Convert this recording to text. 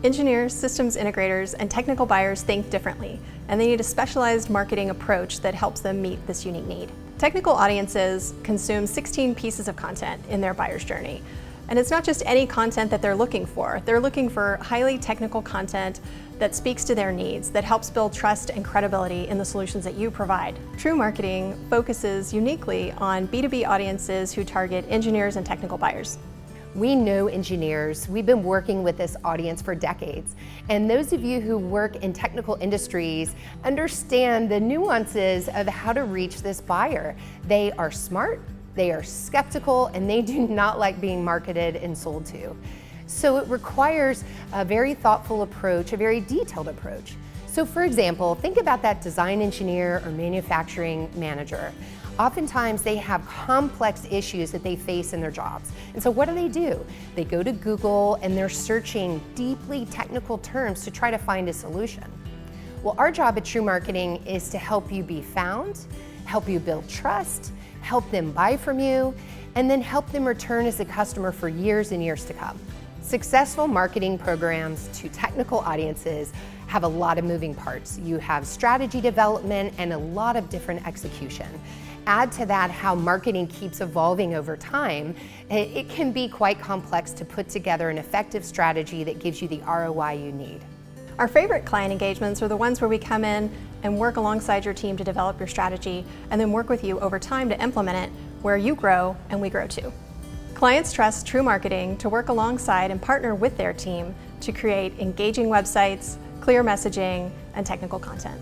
Engineers, systems integrators, and technical buyers think differently, and they need a specialized marketing approach that helps them meet this unique need. Technical audiences consume 16 pieces of content in their buyer's journey. And it's not just any content that they're looking for. They're looking for highly technical content that speaks to their needs, that helps build trust and credibility in the solutions that you provide. TREW Marketing focuses uniquely on B2B audiences who target engineers and technical buyers. We know engineers. We've been working with this audience for decades. And those of you who work in technical industries understand the nuances of how to reach this buyer. They are smart, they are skeptical, and they do not like being marketed and sold to. So it requires a very thoughtful approach, a very detailed approach. So for example, think about that design engineer or manufacturing manager. Oftentimes they have complex issues that they face in their jobs. And so what do? They go to Google and they're searching deeply technical terms to try to find a solution. Well, our job at TREW Marketing is to help you be found, help you build trust, help them buy from you, and then help them return as a customer for years and years to come. Successful marketing programs to technical audiences have a lot of moving parts. You have strategy development and a lot of different execution. Add to that how marketing keeps evolving over time. It can be quite complex to put together an effective strategy that gives you the ROI you need. Our favorite client engagements are the ones where we come in and work alongside your team to develop your strategy and then work with you over time to implement it where you grow and we grow too. Clients trust TREW Marketing to work alongside and partner with their team to create engaging websites, clear messaging, and technical content.